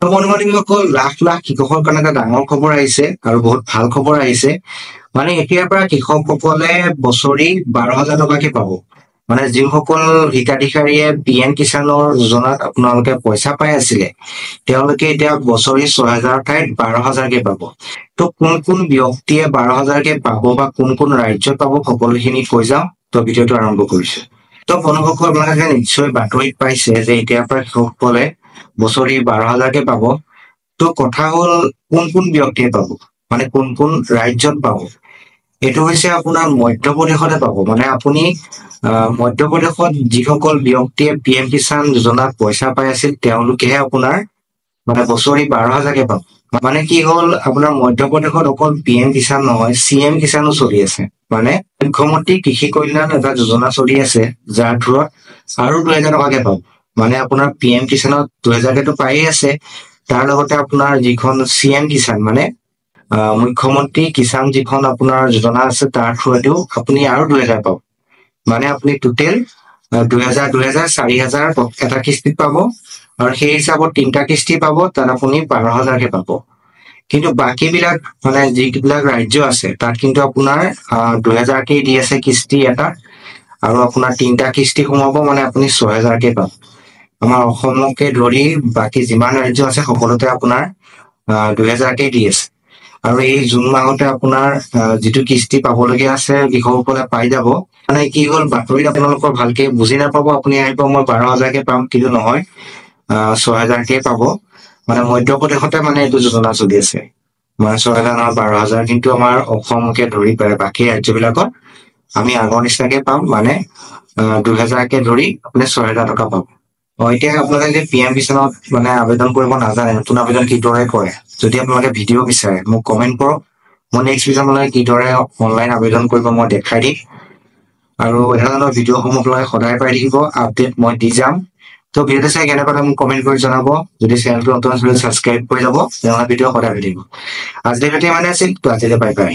তো বন্ধুসকল লাখ লাখ কৃষকৰ কাৰণে এটা ডাঙৰ খবৰ আহিছে আৰু বহুত ভাল খবৰ আহিছে। মানে এতিয়াৰ পৰা কৃষকসকলে বছৰি 12,000 টকাকে পাব। মানে যিসকল হিতাধিকাৰীয়ে PM কিষাণৰ যোজনাত আপোনালোকে পইচা পাই আছিলে তেওঁলোকে এতিয়া বছৰি 6,000 ঠাইত 12,000কে পাব। তো কোন কোন ব্যক্তিয়ে 12,000কে পাব বা কোন কোন ৰাজ্যত পাব সকলোখিনি কৈ যাওঁ। তো ভিডিঅ'টো আৰম্ভ কৰিছো। তো বন্ধুসকল আপোনালোকে নিশ্চয় বাতৰিত পাইছে যে এতিয়াৰ পৰা কৃষকসকলে বছৰি 12,000কে পাব। তো কথা হল কোন কোন ব্যক্তিয়ে পাব, মানে কোন কোন ৰাজ্যত পাব। এইটো হৈছে আপোনাৰ মধ্যপ্ৰদেশতে পাব। মানে আপুনি মধ্যপ্ৰদেশত যিসকল ব্যক্তিয়ে PM কিষাণ যোজনাত পইচা পাই আছিল তেওঁলোকেহে আপোনাৰ মানে বছৰি 12,000কে পাব। মানে কি হল আপোনাৰ মধ্যপ্ৰদেশত অকল PM কিষাণ নহয়, CM কিষাণো চলি আছে। মানে মুখ্যমন্ত্ৰী কৃষি কল্যাণ এটা যোজনা চলি আছে যাৰ থ্ৰুত আৰু 2,000 টকাকে পাব। মানে আপোনাৰ PM কিষাণত 2,000কেতো পায়ে আছে, তাৰ লগতে আপোনাৰ যিখন CM কিষাণ মানে মুখ্যমন্ত্ৰী কিষাণ যিখন আপোনাৰ যোজনা আছে তাৰ থ্ৰুৱেদিও আপুনি আৰু 2,000 পাব। মানে আপুনি টোটেল 2,000 2,000 4,000 এটা কিস্তিত পাব, আৰু সেই হিচাপত 3টা কিস্তি পাব, তাত আপুনি 12,000কে পাব। কিন্তু বাকী বিলাক মানে যিবিলাক ৰাজ্য আছে তাত কিন্তু আপোনাৰ 2,000কে দি আছে কিস্তি এটা, আৰু আপোনাৰ 3টা কিস্তি সোমাব, মানে আপুনি 6,000কে পাব। আমাৰ অসমকে ধৰি বাকী যিমান ৰাজ্য আছে সকলোতে আপোনাৰ 2,000কে দি আছে। আৰু এই জুন মাহতে আপোনাৰ যিটো কিস্তি পাবলগীয়া আছে কৃষকসকলে পাই যাব। মানে কি হ'ল বাতৰিত আপোনালোকৰ ভালকে বুজি নাপাব, আপুনি আহিব মই 12,000কে পাম, কিন্তু নহয় 6,000কে পাব। মানে মধ্যপ্ৰদেশতে মানে এইটো যোজনা চলি আছে। মানে 6,000 নহয় 12,000, কিন্তু আমাৰ অসমকে ধৰি বাকী ৰাজ্যবিলাকত আমি আগৰ নিচিনাকে পাম, মানে 2,000কে ধৰি আপুনি 6,000 টকা পাব। এতিয়া আপোনালোকে যদি PM কিষাণত মানে আবেদন কৰিব নাজানে, নতুন আবেদন কিদৰে কৰে, যদি আপোনালোকে ভিডিঅ' বিচাৰে মোক কমেন্ট কৰক। মই নেক্সট ভিডিঅ' আপোনালোকে কিদৰে অনলাইন আবেদন কৰিব মই দেখাই দিম। আৰু এনেধৰণৰ ভিডিঅ'সমূহ আপোনালোকে সদায় পাই থাকিব, আপডেট মই দি যাম। তো ভিডিঅ'টো চাই কেনে পালে মোক কমেন্ট কৰি জনাব। যদি চেনেলটো নতুন আছে ছাবস্ক্ৰাইব কৰি যাব, তেনেহ'লে ভিডিঅ' সদায় পাই থাকিব। আজিলৈ ভিডিঅ' মানে আছিল, তো আজিলৈ বাই বাই।